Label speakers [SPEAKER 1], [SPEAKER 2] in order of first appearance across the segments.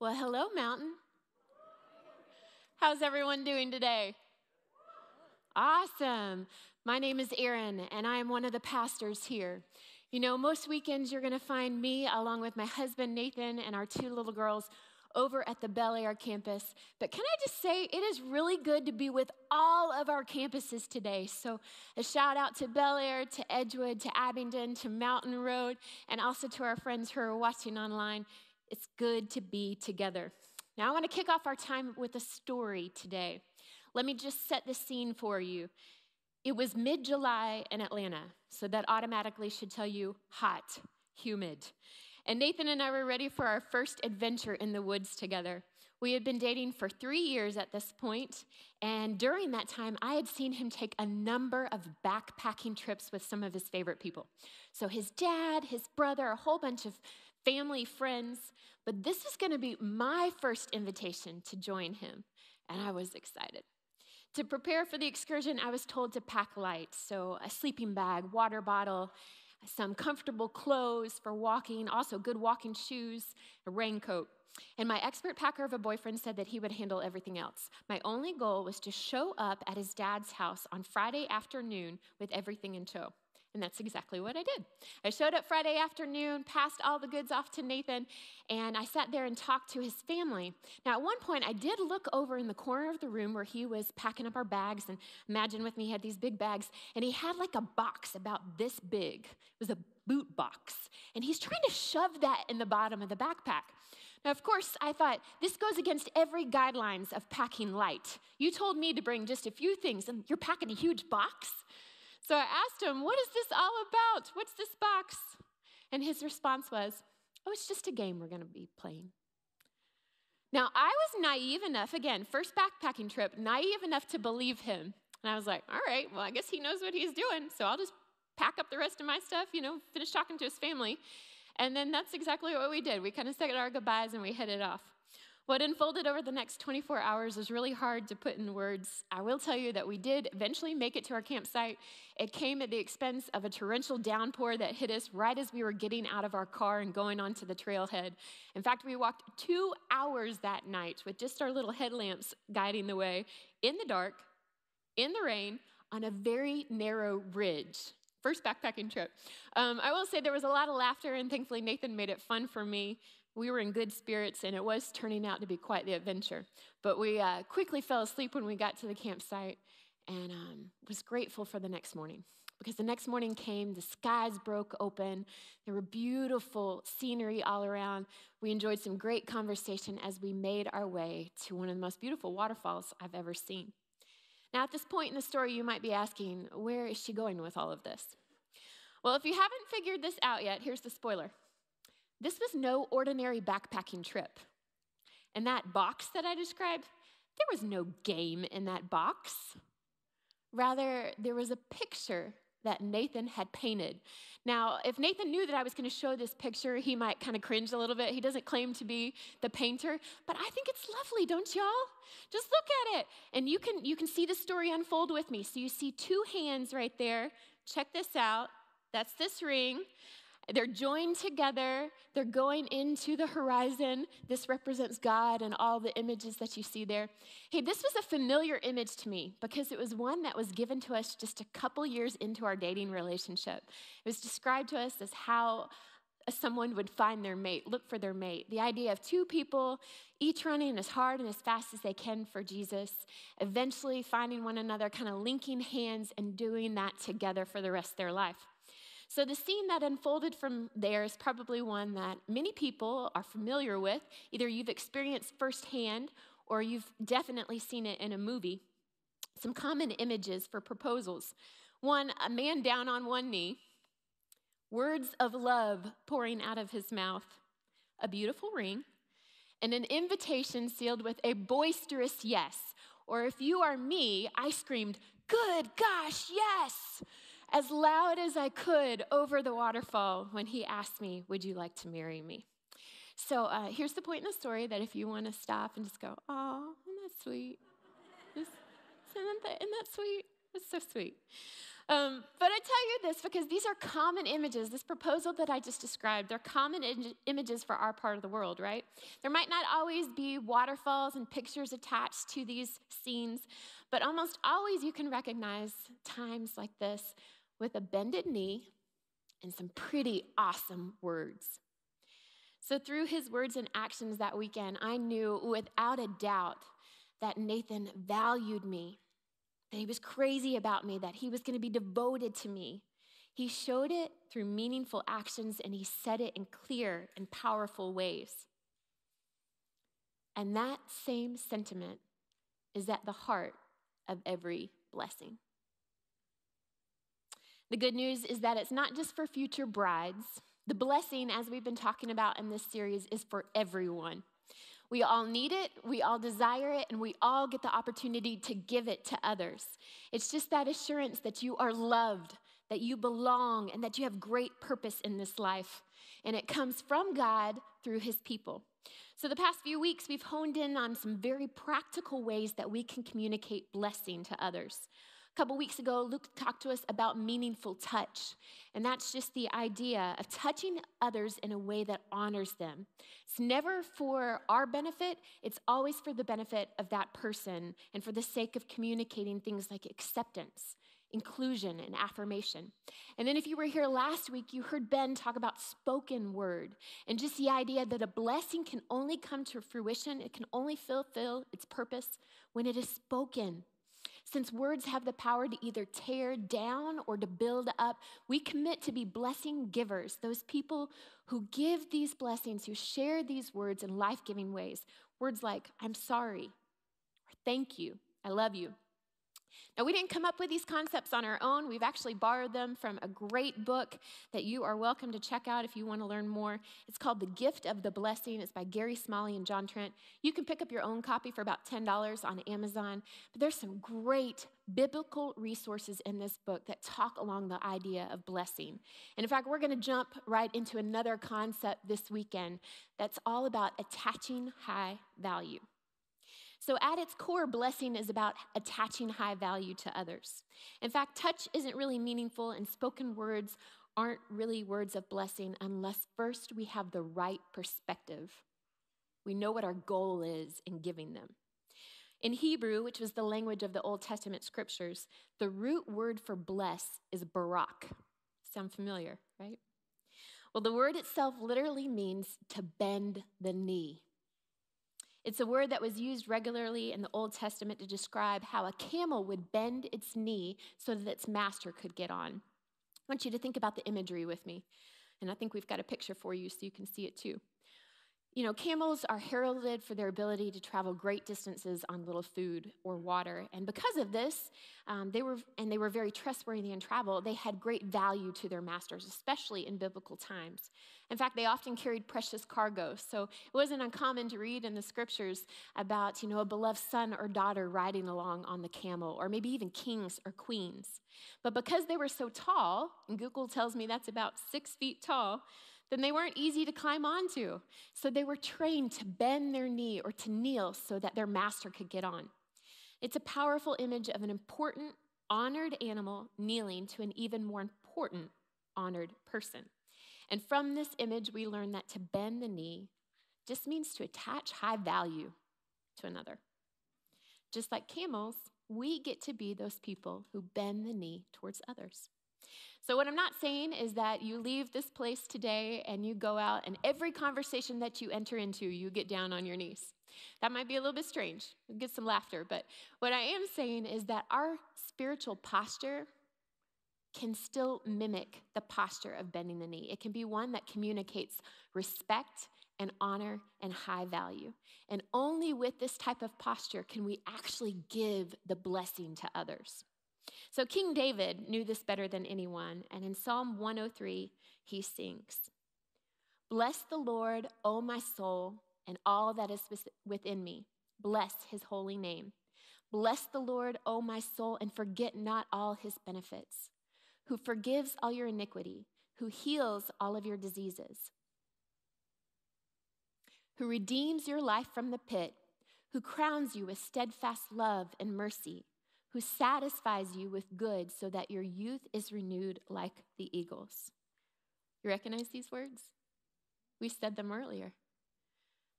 [SPEAKER 1] Well, hello, Mountain. How's everyone doing today? Awesome. My name is Erin, and I am one of the pastors here. You know, most weekends you're going to find me along with my husband, Nathan, and our two little girls over at the Bel Air campus. But can I just say, it is really good to be with all of our campuses today. So a shout out to Bel Air, to Edgewood, to Abingdon, to Mountain Road, and also to our friends who are watching online. It's good to be together. Now I want to kick off our time with a story today. Let me just set the scene for you. It was mid-July in Atlanta, so that automatically should tell you hot, humid. And Nathan and I were ready for our first adventure in the woods together. We had been dating for 3 years at this point, and during that time, I had seen him take a number of backpacking trips with some of his favorite people. So his dad, his brother, a whole bunch of family, friends, but this is going to be my first invitation to join him, and I was excited. To prepare for the excursion, I was told to pack light, so a sleeping bag, water bottle, some comfortable clothes for walking, also good walking shoes, a raincoat. And my expert packer of a boyfriend said that he would handle everything else. My only goal was to show up at his dad's house on Friday afternoon with everything in tow. And that's exactly what I did. I showed up Friday afternoon, passed all the goods off to Nathan, and I sat there and talked to his family. Now, at one point, I did look over in the corner of the room where he was packing up our bags, and imagine with me, he had these big bags, and he had like a box about this big. It was a boot box, and he's trying to shove that in the bottom of the backpack. Now, of course, I thought, this goes against every guidelines of packing light. You told me to bring just a few things, and you're packing a huge box? So I asked him, what is this all about? What's this box? And his response was, oh, it's just a game we're going to be playing. Now, I was naive enough, again, first backpacking trip, naive enough to believe him. And I was like, all right, well, I guess he knows what he's doing, so I'll just pack up the rest of my stuff, finish talking to his family. And then that's exactly what we did. We kind of said our goodbyes and we headed off. What unfolded over the next 24 hours was really hard to put in words. I will tell you that we did eventually make it to our campsite. It came at the expense of a torrential downpour that hit us right as we were getting out of our car and going onto the trailhead. In fact, we walked 2 hours that night with just our little headlamps guiding the way in the dark, in the rain, on a very narrow ridge. First backpacking trip. I will say there was a lot of laughter, and thankfully Nathan made it fun for me. We were in good spirits, and it was turning out to be quite the adventure. But we quickly fell asleep when we got to the campsite, and was grateful for the next morning. Because the next morning came, the skies broke open, there were beautiful scenery all around. We enjoyed some great conversation as we made our way to one of the most beautiful waterfalls I've ever seen. Now, at this point in the story, you might be asking, where is she going with all of this? Well, if you haven't figured this out yet, here's the spoiler. This was no ordinary backpacking trip. And that box that I described, there was no game in that box. Rather, there was a picture that Nathan had painted. Now, if Nathan knew that I was going to show this picture, he might kind of cringe a little bit. He doesn't claim to be the painter, but I think it's lovely, don't y'all? Just look at it, and you can see the story unfold with me. So you see two hands right there. Check this out. That's this ring. They're joined together. They're going into the horizon. This represents God and all the images that you see there. Hey, this was a familiar image to me because it was one that was given to us just a couple years into our dating relationship. It was described to us as how someone would find their mate, look for their mate. The idea of two people, each running as hard and as fast as they can for Jesus, eventually finding one another, kind of linking hands and doing that together for the rest of their life. So the scene that unfolded from there is probably one that many people are familiar with. Either you've experienced firsthand or you've definitely seen it in a movie. Some common images for proposals. One, a man down on one knee, words of love pouring out of his mouth, a beautiful ring, and an invitation sealed with a boisterous yes. Or if you are me, I screamed, "Good gosh, yes!" as loud as I could over the waterfall when he asked me, would you like to marry me? So here's the point in the story that if you want to stop and just go, oh, isn't that sweet? Isn't that sweet? It's so sweet. But I tell you this because these are common images. This proposal that I just described, they're common images for our part of the world, right? There might not always be waterfalls and pictures attached to these scenes, but almost always you can recognize times like this with a bended knee and some pretty awesome words. So through his words and actions that weekend, I knew without a doubt that Nathan valued me, that he was crazy about me, that he was going to be devoted to me. He showed it through meaningful actions, and he said it in clear and powerful ways. And that same sentiment is at the heart of every blessing. The good news is that it's not just for future brides. The blessing, as we've been talking about in this series, is for everyone. We all need it, we all desire it, and we all get the opportunity to give it to others. It's just that assurance that you are loved, that you belong, and that you have great purpose in this life. And it comes from God through his people. So the past few weeks, we've honed in on some very practical ways that we can communicate blessing to others. A couple weeks ago, Luke talked to us about meaningful touch, and that's just the idea of touching others in a way that honors them. It's never for our benefit, it's always for the benefit of that person and for the sake of communicating things like acceptance, inclusion, and affirmation. And then if you were here last week, you heard Ben talk about spoken word and just the idea that a blessing can only come to fruition, it can only fulfill its purpose when it is spoken. Since words have the power to either tear down or to build up, we commit to be blessing givers, those people who give these blessings, who share these words in life-giving ways. Words like, I'm sorry, or thank you, I love you. Now, we didn't come up with these concepts on our own. We've actually borrowed them from a great book that you are welcome to check out if you want to learn more. It's called The Gift of the Blessing. It's by Gary Smalley and John Trent. You can pick up your own copy for about $10 on Amazon. But there's some great biblical resources in this book that talk along the idea of blessing. And in fact, we're going to jump right into another concept this weekend that's all about attaching high value. So at its core, blessing is about attaching high value to others. In fact, touch isn't really meaningful, and spoken words aren't really words of blessing unless first we have the right perspective. We know what our goal is in giving them. In Hebrew, which was the language of the Old Testament scriptures, the root word for bless is barak. Sound familiar, right? Well, the word itself literally means to bend the knee. It's a word that was used regularly in the Old Testament to describe how a camel would bend its knee so that its master could get on. I want you to think about the imagery with me, and I think we've got a picture for you so you can see it too. You know, camels are heralded for their ability to travel great distances on little food or water. And because of this, they were very trustworthy in travel. They had great value to their masters, especially in biblical times. In fact, they often carried precious cargo. So it wasn't uncommon to read in the scriptures about, a beloved son or daughter riding along on the camel, or maybe even kings or queens. But because they were so tall, and Google tells me that's about 6 feet tall, then they weren't easy to climb onto. So they were trained to bend their knee or to kneel so that their master could get on. It's a powerful image of an important, honored animal kneeling to an even more important, honored person. And from this image, we learn that to bend the knee just means to attach high value to another. Just like camels, we get to be those people who bend the knee towards others. So what I'm not saying is that you leave this place today and you go out and every conversation that you enter into, you get down on your knees. That might be a little bit strange. We'll get some laughter. But what I am saying is that our spiritual posture can still mimic the posture of bending the knee. It can be one that communicates respect and honor and high value. And only with this type of posture can we actually give the blessing to others. So King David knew this better than anyone, and in Psalm 103, he sings, "Bless the Lord, O my soul, and all that is within me. Bless his holy name. Bless the Lord, O my soul, and forget not all his benefits, who forgives all your iniquity, who heals all of your diseases, who redeems your life from the pit, who crowns you with steadfast love and mercy, who satisfies you with good so that your youth is renewed like the eagles. You recognize these words? We said them earlier.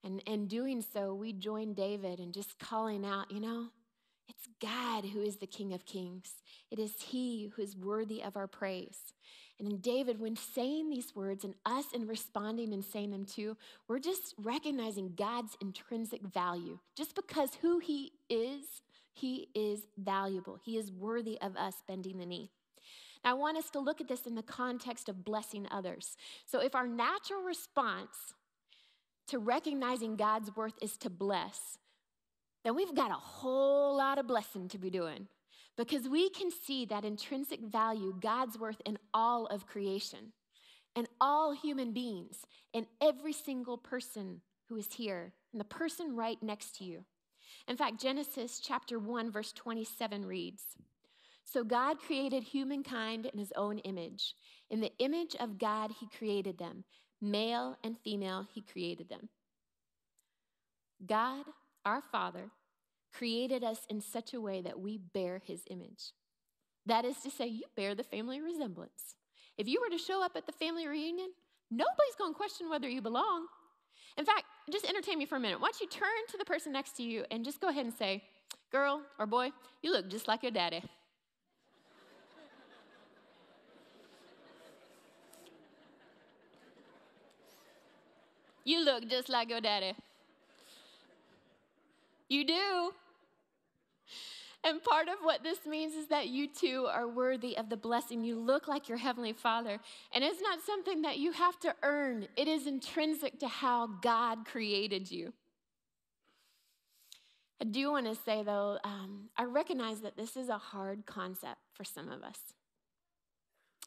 [SPEAKER 1] And in doing so, we join David in just calling out, it's God who is the King of Kings. It is he who is worthy of our praise. And in David, when saying these words and us in responding and saying them too, we're just recognizing God's intrinsic value. Just because who he is valuable. He is worthy of us bending the knee. Now, I want us to look at this in the context of blessing others. So if our natural response to recognizing God's worth is to bless, then we've got a whole lot of blessing to be doing, because we can see that intrinsic value, God's worth, in all of creation, and all human beings, and every single person who is here, and the person right next to you. In fact, Genesis chapter 1, verse 27 reads, "So God created humankind in his own image. In the image of God, he created them. Male and female, he created them." God, our Father, created us in such a way that we bear his image. That is to say, you bear the family resemblance. If you were to show up at the family reunion, nobody's going to question whether you belong. In fact, just entertain me for a minute. Why don't you turn to the person next to you and just go ahead and say, "Girl or boy, you look just like your daddy." You look just like your daddy. You do. And part of what this means is that you too are worthy of the blessing. You look like your Heavenly Father. And it's not something that you have to earn. It is intrinsic to how God created you. I do want to say, though, I recognize that this is a hard concept for some of us.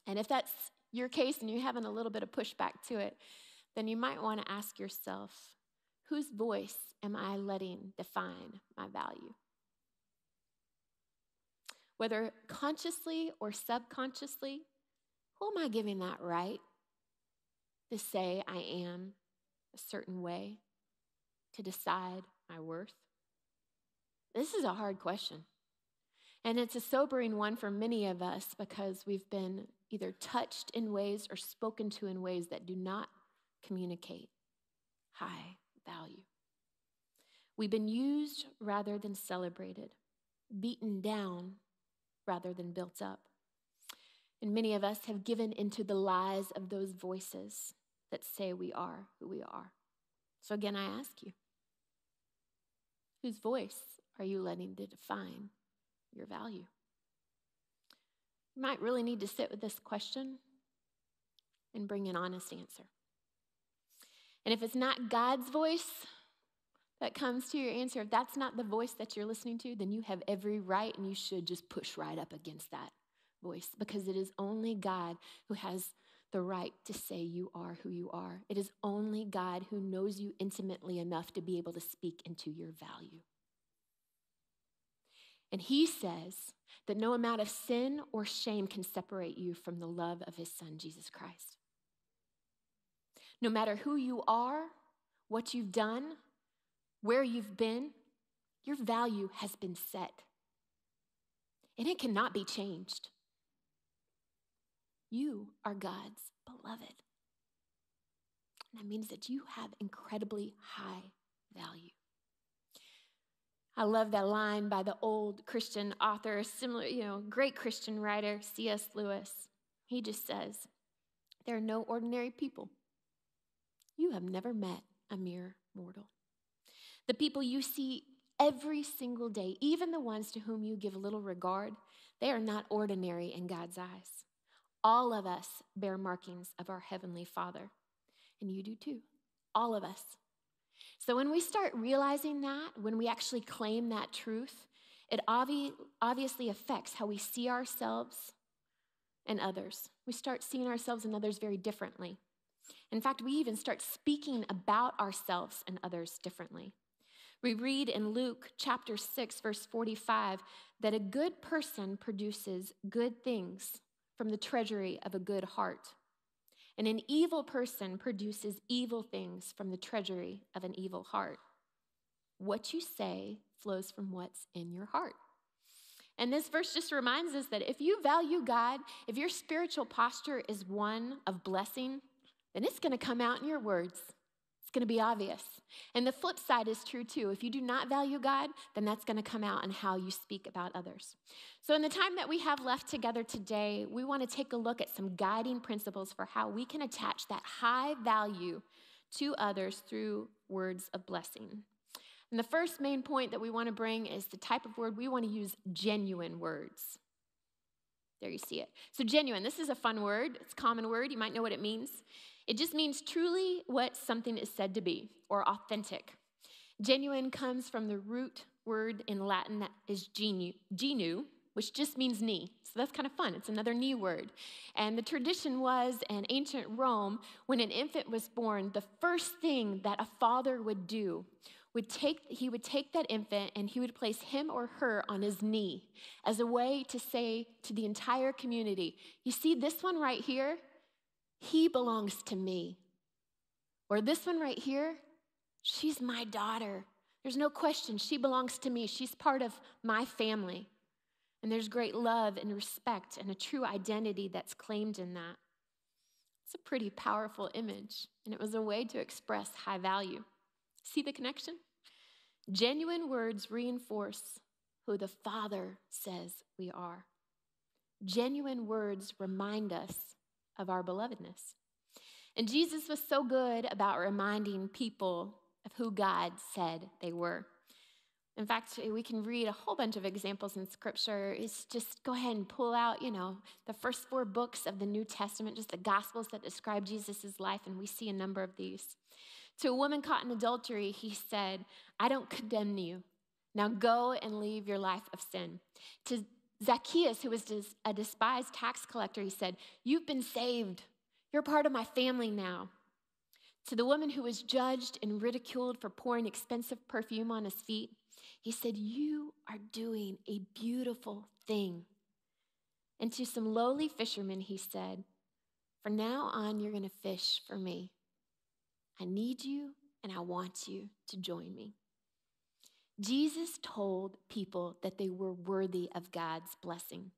[SPEAKER 1] And if that's your case and you're having a little bit of pushback to it, then you might want to ask yourself, whose voice am I letting define my value? Whether consciously or subconsciously, who am I giving that right to say I am a certain way, to decide my worth? This is a hard question. And it's a sobering one for many of us because we've been either touched in ways or spoken to in ways that do not communicate high value. We've been used rather than celebrated, beaten down rather than built up. And many of us have given into the lies of those voices that say we are who we are. So again, I ask you, whose voice are you letting to define your value? You might really need to sit with this question and bring an honest answer. And if it's not God's voice that comes to your answer, if that's not the voice that you're listening to, then you have every right and you should just push right up against that voice, because it is only God who has the right to say you are who you are. It is only God who knows you intimately enough to be able to speak into your value. And he says that no amount of sin or shame can separate you from the love of his Son, Jesus Christ. No matter who you are, what you've done, where you've been, your value has been set. And it cannot be changed. You are God's beloved. That means that you have incredibly high value. I love that line by the old Christian author, similar, great Christian writer, C.S. Lewis. He just says, there are no ordinary people. You have never met a mere mortal. The people you see every single day, even the ones to whom you give little regard, they are not ordinary in God's eyes. All of us bear markings of our Heavenly Father, and you do too, all of us. So when we start realizing that, when we actually claim that truth, it obviously affects how we see ourselves and others. We start seeing ourselves and others very differently. In fact, we even start speaking about ourselves and others differently. We read in Luke chapter 6, verse 45, that a good person produces good things from the treasury of a good heart. And an evil person produces evil things from the treasury of an evil heart. What you say flows from what's in your heart. And this verse just reminds us that if you value God, if your spiritual posture is one of blessing, then it's going to come out in your words. It's going to be obvious. And the flip side is true too. If you do not value God, then that's going to come out in how you speak about others. So in the time that we have left together today, we want to take a look at some guiding principles for how we can attach that high value to others through words of blessing. And the first main point that we want to bring is the type of word we want to use: genuine words. There you see it. So genuine, this is a fun word. It's a common word. You might know what it means. It just means truly what something is said to be, or authentic. Genuine comes from the root word in Latin that is genu, which just means knee. So that's kind of fun. It's another knee word. And the tradition was in ancient Rome, when an infant was born, the first thing that a father would do he would take that infant and he would place him or her on his knee as a way to say to the entire community, you see this one right here, he belongs to me. Or this one right here, she's my daughter. There's no question, she belongs to me. She's part of my family. And there's great love and respect and a true identity that's claimed in that. It's a pretty powerful image, and it was a way to express high value. See the connection? Genuine words reinforce who the Father says we are. Genuine words remind us of our belovedness. And Jesus was so good about reminding people of who God said they were. In fact, we can read a whole bunch of examples in Scripture. It's just go ahead and pull out, the first 4 books of the New Testament, just the Gospels that describe Jesus' life, and we see a number of these. To a woman caught in adultery, he said, I don't condemn you. Now go and leave your life of sin. To Zacchaeus, who was a despised tax collector, he said, you've been saved. You're part of my family now. To the woman who was judged and ridiculed for pouring expensive perfume on his feet, he said, you are doing a beautiful thing. And to some lowly fishermen, he said, from now on, you're going to fish for me. I need you and I want you to join me. Jesus told people that they were worthy of God's blessing.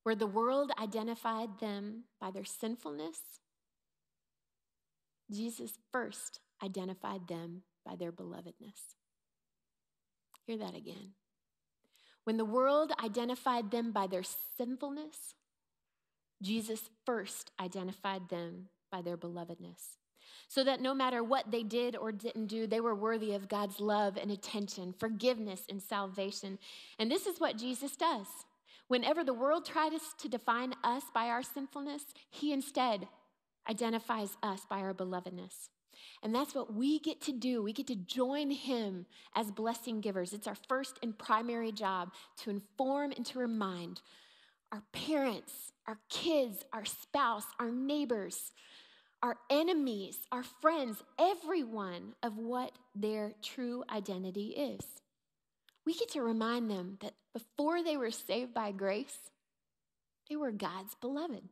[SPEAKER 1] Where the world identified them by their sinfulness, Jesus first identified them by their belovedness. Hear that again. When the world identified them by their sinfulness, Jesus first identified them by their belovedness. So that no matter what they did or didn't do, they were worthy of God's love and attention, forgiveness and salvation. And this is what Jesus does. Whenever the world tries to define us by our sinfulness, he instead identifies us by our belovedness. And that's what we get to do. We get to join him as blessing givers. It's our first and primary job to inform and to remind our parents, our kids, our spouse, our neighbors, our enemies, our friends, everyone of what their true identity is. We get to remind them that before they were saved by grace, they were God's beloved.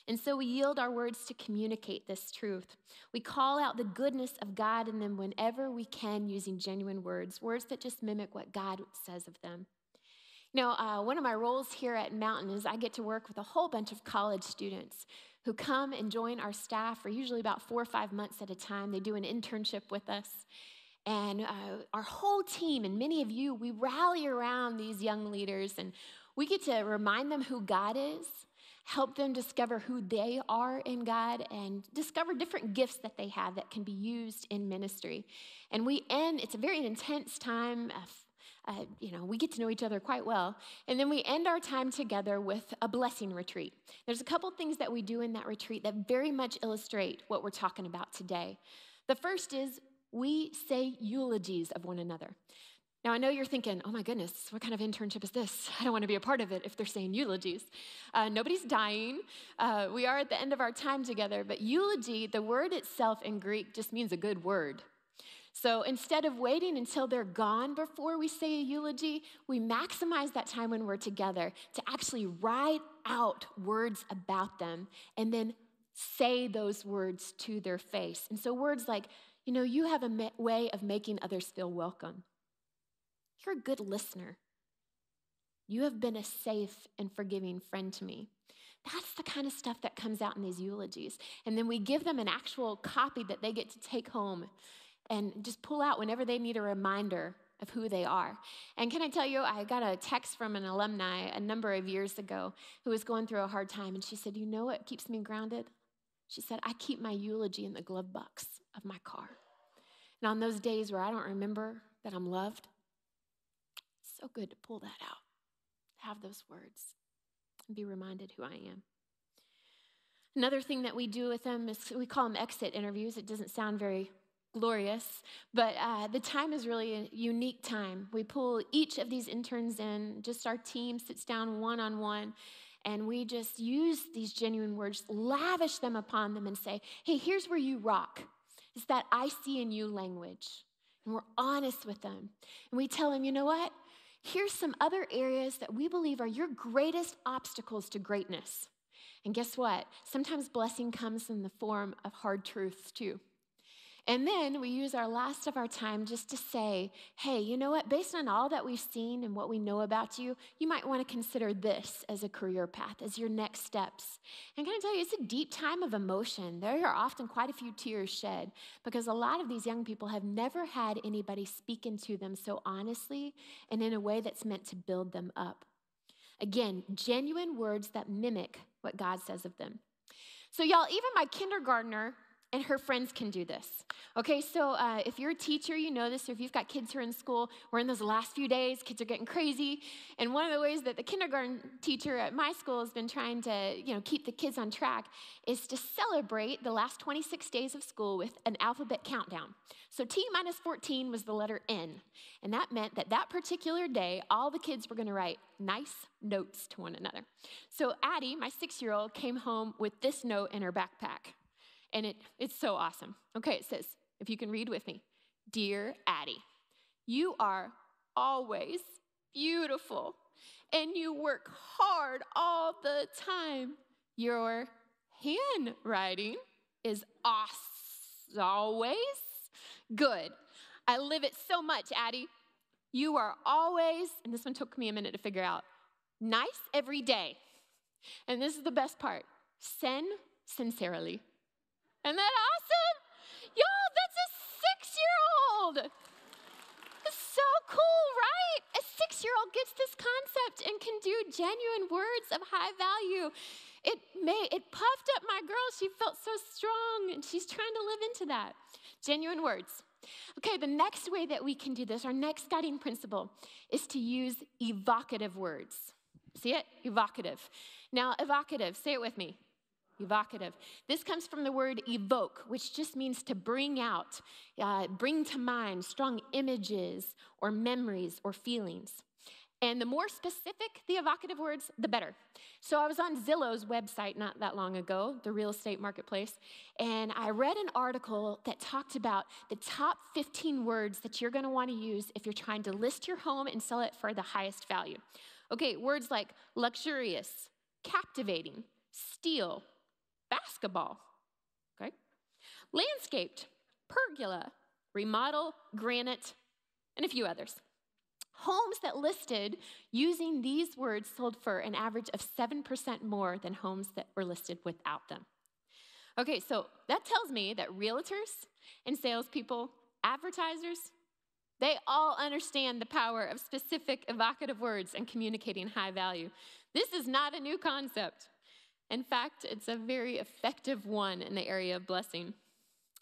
[SPEAKER 1] And so we yield our words to communicate this truth. We call out the goodness of God in them whenever we can using genuine words that just mimic what God says of them. One of my roles here at Mountain is I get to work with a whole bunch of college students who come and join our staff for usually about 4 or 5 months at a time. They do an internship with us. And our whole team, and many of you, we rally around these young leaders, and we get to remind them who God is, help them discover who they are in God, and discover different gifts that they have that can be used in ministry. And it's a very intense time. We get to know each other quite well. And then we end our time together with a blessing retreat. There's a couple things that we do in that retreat that very much illustrate what we're talking about today. The first is we say eulogies of one another. Now, I know you're thinking, oh my goodness, what kind of internship is this? I don't want to be a part of it if they're saying eulogies. Nobody's dying. We are at the end of our time together, but eulogy, the word itself in Greek just means a good word. So instead of waiting until they're gone before we say a eulogy, we maximize that time when we're together to actually write out words about them and then say those words to their face. And so words like, you have a way of making others feel welcome. You're a good listener. You have been a safe and forgiving friend to me. That's the kind of stuff that comes out in these eulogies. And then we give them an actual copy that they get to take home and just pull out whenever they need a reminder of who they are. And can I tell you, I got a text from an alumni a number of years ago who was going through a hard time, and she said, you know what keeps me grounded? She said, I keep my eulogy in the glove box of my car. And on those days where I don't remember that I'm loved, it's so good to pull that out, have those words, and be reminded who I am. Another thing that we do with them is we call them exit interviews. It doesn't sound very glorious, but the time is really a unique time. We pull each of these interns in, just our team sits down one-on-one, and we just use these genuine words, lavish them upon them and say, hey, here's where you rock. It's that I see in you language. And we're honest with them. And we tell them, you know what? Here's some other areas that we believe are your greatest obstacles to greatness. And guess what? Sometimes blessing comes in the form of hard truths too. And then we use our last of our time just to say, hey, you know what? Based on all that we've seen and what we know about you, you might want to consider this as a career path, as your next steps. And can I tell you, it's a deep time of emotion. There are often quite a few tears shed because a lot of these young people have never had anybody speak into them so honestly and in a way that's meant to build them up. Again, genuine words that mimic what God says of them. So y'all, even my kindergartner and her friends can do this. Okay, so if you're a teacher, you know this, or if you've got kids who are in school, we're in those last few days, kids are getting crazy, and one of the ways that the kindergarten teacher at my school has been trying to, keep the kids on track is to celebrate the last 26 days of school with an alphabet countdown. So T minus 14 was the letter N, and that meant that that particular day, all the kids were gonna write nice notes to one another. So Addie, my 6-year-old, came home with this note in her backpack. And it's so awesome. Okay, it says, if you can read with me, Dear Addie, you are always beautiful, and you work hard all the time. Your handwriting is always good. I live it so much, Addie. You are always, and this one took me a minute to figure out, nice every day. And this is the best part, sincerely. Isn't that awesome? Y'all, that's a 6-year-old. It's so cool, right? A 6-year-old gets this concept and can do genuine words of high value. It puffed up my girl. She felt so strong, and she's trying to live into that. Genuine words. Okay, the next way that we can do this, our next guiding principle, is to use evocative words. See it? Evocative. Now, evocative, say it with me. Evocative. This comes from the word evoke, which just means to bring out, bring to mind strong images or memories or feelings. And the more specific the evocative words, the better. So I was on Zillow's website not that long ago, the real estate marketplace, and I read an article that talked about the top 15 words that you're going to want to use if you're trying to list your home and sell it for the highest value. Okay, words like luxurious, captivating, steel, basketball, okay? Landscaped, pergola, remodel, granite, and a few others. Homes that listed using these words sold for an average of 7% more than homes that were listed without them. Okay, so that tells me that realtors and salespeople, advertisers, they all understand the power of specific evocative words and communicating high value. This is not a new concept. In fact, it's a very effective one in the area of blessing.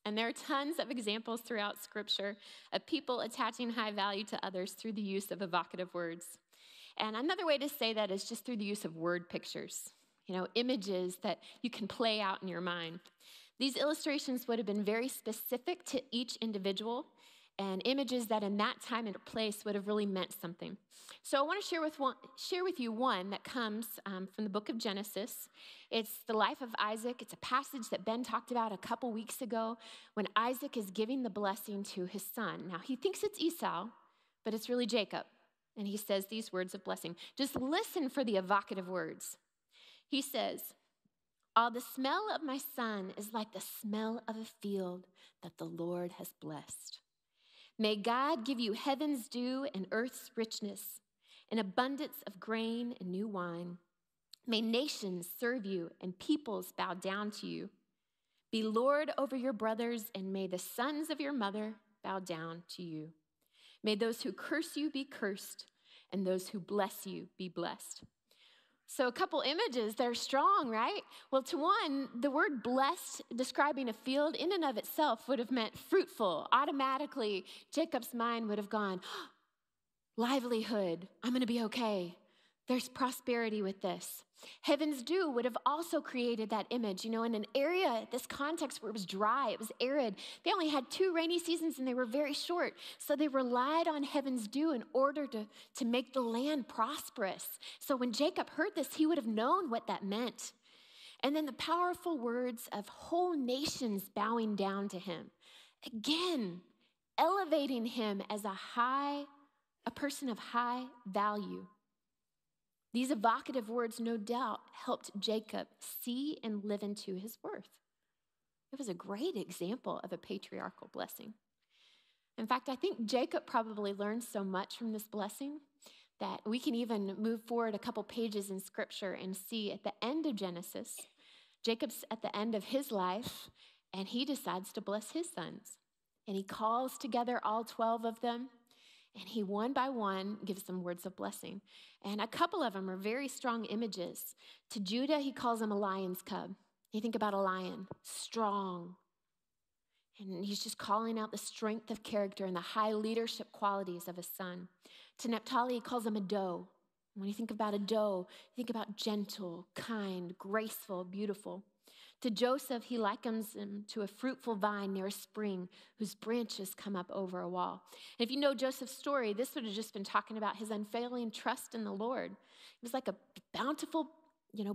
[SPEAKER 1] And there are tons of examples throughout Scripture of people attaching high value to others through the use of evocative words. And another way to say that is just through the use of word pictures, images that you can play out in your mind. These illustrations would have been very specific to each individual, and images that in that time and place would have really meant something. So I want to share with you one that comes from the book of Genesis. It's the life of Isaac. It's a passage that Ben talked about a couple weeks ago when Isaac is giving the blessing to his son. Now, he thinks it's Esau, but it's really Jacob. And he says these words of blessing. Just listen for the evocative words. He says, all the smell of my son is like the smell of a field that the Lord has blessed. May God give you heaven's dew and earth's richness, an abundance of grain and new wine. May nations serve you and peoples bow down to you. Be Lord over your brothers, and may the sons of your mother bow down to you. May those who curse you be cursed, and those who bless you be blessed. So a couple images that are strong, right? Well, to one, the word blessed, describing a field in and of itself, would have meant fruitful. Automatically, Jacob's mind would have gone, livelihood, I'm going to be okay. There's prosperity with this. Heaven's dew would have also created that image. In an area, this context where it was dry, it was arid. They only had 2 rainy seasons and they were very short. So they relied on heaven's dew in order to make the land prosperous. So when Jacob heard this, he would have known what that meant. And then the powerful words of whole nations bowing down to him. Again, elevating him as a person of high value. These evocative words, no doubt, helped Jacob see and live into his worth. It was a great example of a patriarchal blessing. In fact, I think Jacob probably learned so much from this blessing that we can even move forward a couple pages in Scripture and see at the end of Genesis, Jacob's at the end of his life, and he decides to bless his sons. And he calls together all 12 of them, and he one by one gives them words of blessing. And a couple of them are very strong images. To Judah, he calls him a lion's cub. You think about a lion, strong. And he's just calling out the strength of character and the high leadership qualities of his son. To Naphtali, he calls him a doe. When you think about a doe, you think about gentle, kind, graceful, beautiful. To Joseph, he likens him to a fruitful vine near a spring whose branches come up over a wall. And if you know Joseph's story, this would have just been talking about his unfailing trust in the Lord. It was like a bountiful,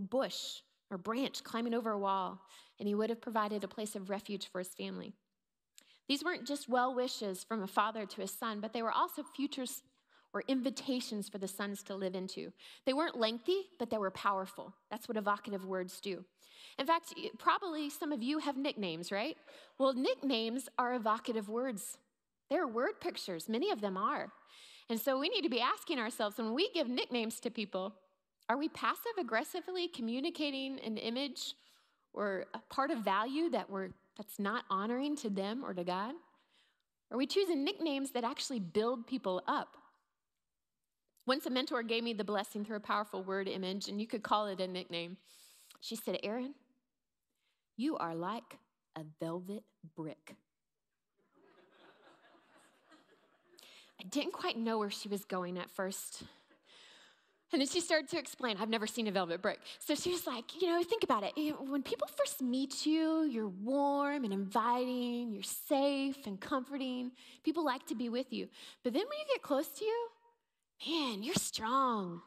[SPEAKER 1] bush or branch climbing over a wall, and he would have provided a place of refuge for his family. These weren't just well wishes from a father to his son, but they were also futures or invitations for the sons to live into. They weren't lengthy, but they were powerful. That's what evocative words do. In fact, probably some of you have nicknames, right? Well, nicknames are evocative words. They're word pictures. Many of them are. And so we need to be asking ourselves, when we give nicknames to people, are we passive-aggressively communicating an image or a part of value that's not honoring to them or to God? Are we choosing nicknames that actually build people up? Once a mentor gave me the blessing through a powerful word image, and you could call it a nickname. She said, "Aaron, you are like a velvet brick." I didn't quite know where she was going at first. And then she started to explain, I've never seen a velvet brick. So she was like, think about it. When people first meet you, you're warm and inviting, you're safe and comforting. People like to be with you. But then when you get close to you, man, you're strong.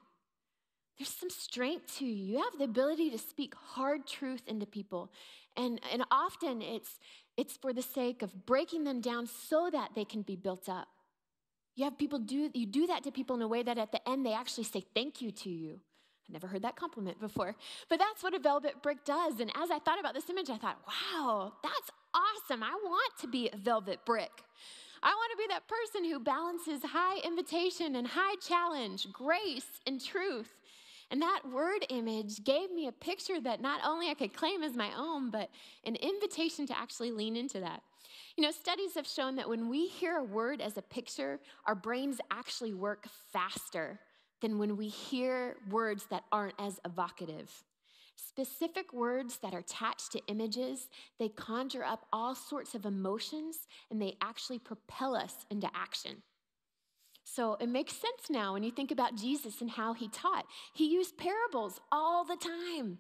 [SPEAKER 1] There's some strength to you. You have the ability to speak hard truth into people. And often it's for the sake of breaking them down so that they can be built up. You have people you do that to people in a way that at the end they actually say thank you to you. I never heard that compliment before. But that's what a velvet brick does. And as I thought about this image, I thought, wow, that's awesome. I want to be a velvet brick. I want to be that person who balances high invitation and high challenge, grace and truth. And that word image gave me a picture that not only I could claim as my own, but an invitation to actually lean into that. Studies have shown that when we hear a word as a picture, our brains actually work faster than when we hear words that aren't as evocative. Specific words that are attached to images, they conjure up all sorts of emotions, and they actually propel us into action. So it makes sense now when you think about Jesus and how he taught. He used parables all the time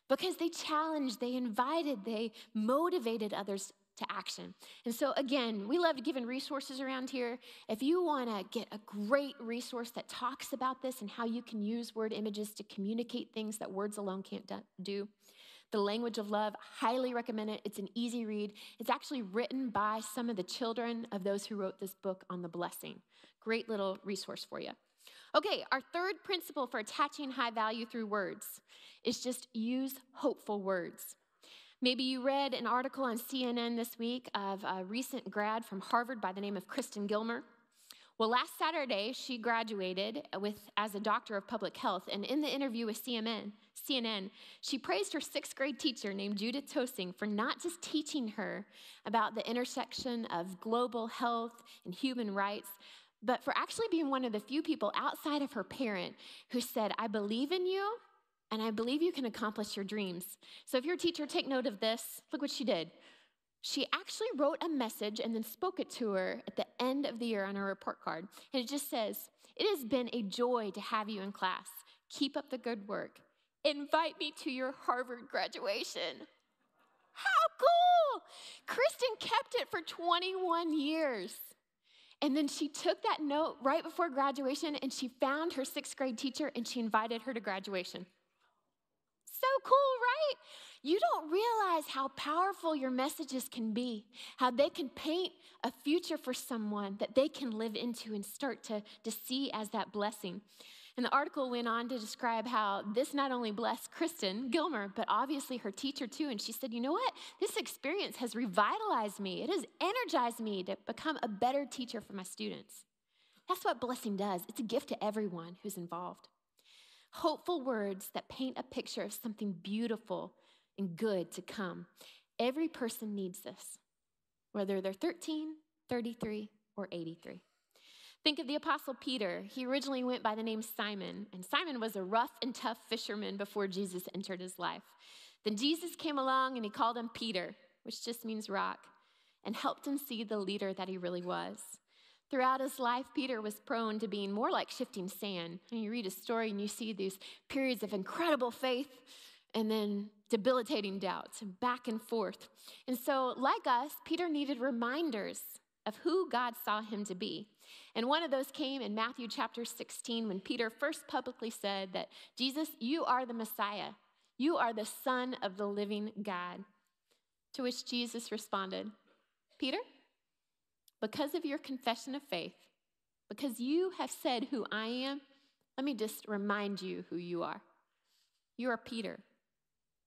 [SPEAKER 1] because they challenged, they invited, they motivated others to action. And so again, we love giving resources around here. If you want to get a great resource that talks about this and how you can use word images to communicate things that words alone can't do, The Language of Love, highly recommend it. It's an easy read. It's actually written by some of the children of those who wrote this book on the blessing. Great little resource for you. Okay, our third principle for attaching high value through words is just use hopeful words. Maybe you read an article on CNN this week of a recent grad from Harvard by the name of Kristen Gilmer. Well, last Saturday, she graduated as a doctor of public health, and in the interview with CNN, she praised her sixth grade teacher named Judith Tosing for not just teaching her about the intersection of global health and human rights, but for actually being one of the few people outside of her parent who said, "I believe in you, and I believe you can accomplish your dreams." So if you're a teacher, take note of this. Look what she did. She actually wrote a message and then spoke it to her at the end of the year on her report card. And it just says, "It has been a joy to have you in class. Keep up the good work. Invite me to your Harvard graduation." How cool! Kristen kept it for 21 years. And then she took that note right before graduation and she found her sixth grade teacher and she invited her to graduation. So cool, right? You don't realize how powerful your messages can be, how they can paint a future for someone that they can live into and start to see as that blessing. And the article went on to describe how this not only blessed Kristen Gilmer, but obviously her teacher too. And she said, "You know what? This experience has revitalized me. It has energized me to become a better teacher for my students." That's what blessing does. It's a gift to everyone who's involved. Hopeful words that paint a picture of something beautiful and good to come. Every person needs this, whether they're 13, 33, or 83. Think of the Apostle Peter. He originally went by the name Simon, and Simon was a rough and tough fisherman before Jesus entered his life. Then Jesus came along and he called him Peter, which just means rock, and helped him see the leader that he really was. Throughout his life, Peter was prone to being more like shifting sand. And you read his story and you see these periods of incredible faith and then debilitating doubts and back and forth. And so, like us, Peter needed reminders of who God saw him to be. And one of those came in Matthew chapter 16 when Peter first publicly said that, "Jesus, you are the Messiah. You are the Son of the living God." To which Jesus responded, "Peter, because of your confession of faith, because you have said who I am, let me just remind you who you are. You are Peter.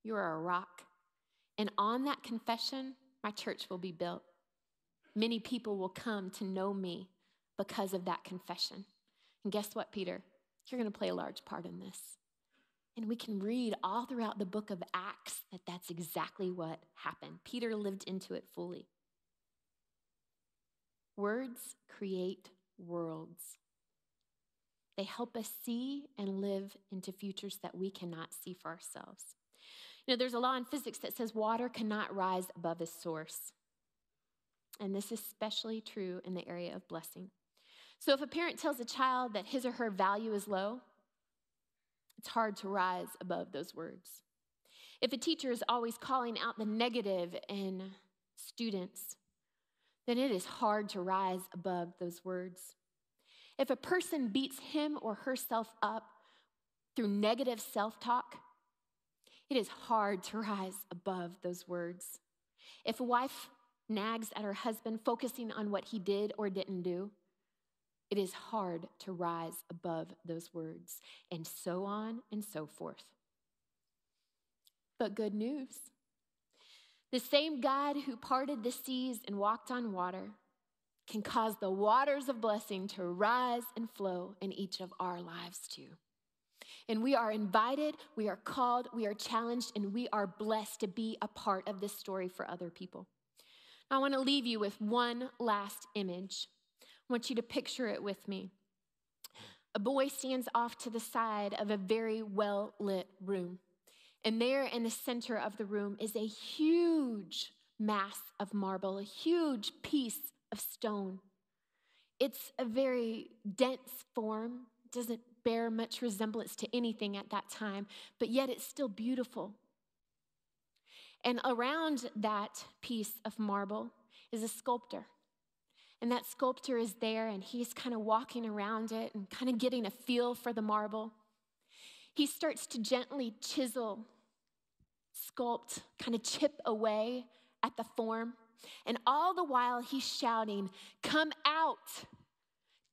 [SPEAKER 1] You are a rock. And on that confession, my church will be built. Many people will come to know me because of that confession." And guess what, Peter? You're going to play a large part in this. And we can read all throughout the book of Acts that that's exactly what happened. Peter lived into it fully. Words create worlds. They help us see and live into futures that we cannot see for ourselves. You know, there's a law in physics that says water cannot rise above its source. And this is especially true in the area of blessing. So if a parent tells a child that his or her value is low, it's hard to rise above those words. If a teacher is always calling out the negative in students, then it is hard to rise above those words. If a person beats him or herself up through negative self-talk, it is hard to rise above those words. If a wife nags at her husband, focusing on what he did or didn't do, it is hard to rise above those words, and so on and so forth. But good news. The same God who parted the seas and walked on water can cause the waters of blessing to rise and flow in each of our lives too. And we are invited, we are called, we are challenged, and we are blessed to be a part of this story for other people. I want to leave you with one last image. I want you to picture it with me. A boy stands off to the side of a very well-lit room. And there in the center of the room is a huge mass of marble, a huge piece of stone. It's a very dense form, doesn't bear much resemblance to anything at that time, but yet it's still beautiful. And around that piece of marble is a sculptor. And that sculptor is there, and he's kind of walking around it and kind of getting a feel for the marble. He starts to gently chisel, sculpt, kind of chip away at the form. And all the while he's shouting, "Come out,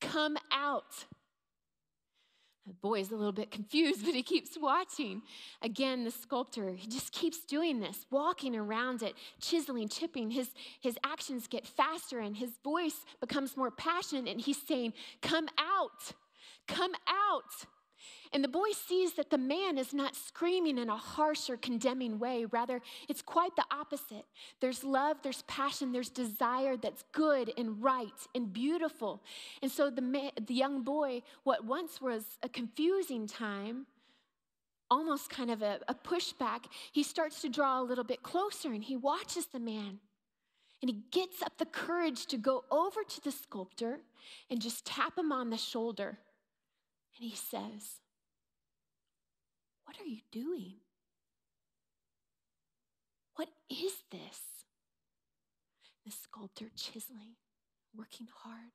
[SPEAKER 1] come out." The boy's a little bit confused, but he keeps watching. Again, the sculptor, he just keeps doing this, walking around it, chiseling, chipping. His actions get faster and his voice becomes more passionate, and he's saying, "Come out, come out." And the boy sees that the man is not screaming in a harsh or condemning way. Rather, it's quite the opposite. There's love, there's passion, there's desire that's good and right and beautiful. And so the young boy, what once was a confusing time, almost kind of a pushback, he starts to draw a little bit closer, and he watches the man. And he gets up the courage to go over to the sculptor and just tap him on the shoulder. And he says, "What are you doing? What is this?" The sculptor chiseling, working hard.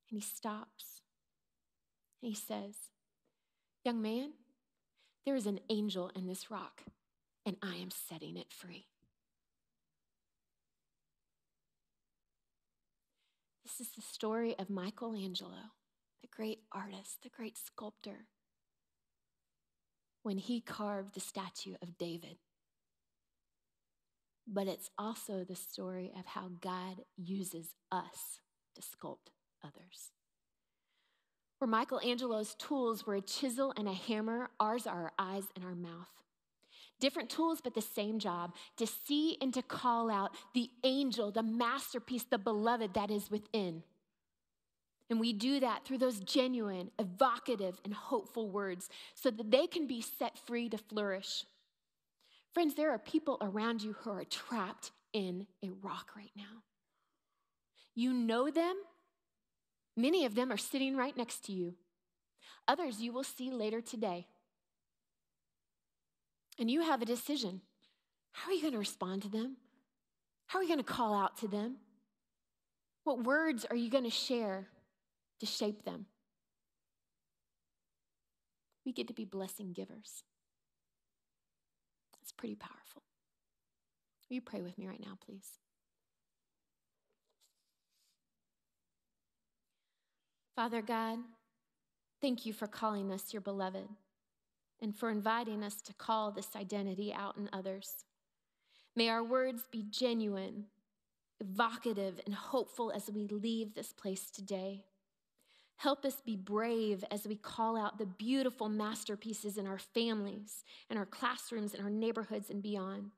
[SPEAKER 1] And he stops. And he says, "Young man, there is an angel in this rock, and I am setting it free." This is the story of Michelangelo, the great artist, the great sculptor, when he carved the statue of David. But it's also the story of how God uses us to sculpt others. Where Michelangelo's tools were a chisel and a hammer, ours are our eyes and our mouth. Different tools, but the same job, to see and to call out the angel, the masterpiece, the beloved that is within. And we do that through those genuine, evocative, and hopeful words so that they can be set free to flourish. Friends, there are people around you who are trapped in a rock right now. You know them. Many of them are sitting right next to you. Others you will see later today. And you have a decision. How are you going to respond to them? How are you going to call out to them? What words are you going to share to shape them? We get to be blessing givers. It's pretty powerful. Will you pray with me right now, please? Father God, thank you for calling us your beloved and for inviting us to call this identity out in others. May our words be genuine, evocative, and hopeful as we leave this place today. Help us be brave as we call out the beautiful masterpieces in our families, in our classrooms, in our neighborhoods, and beyond.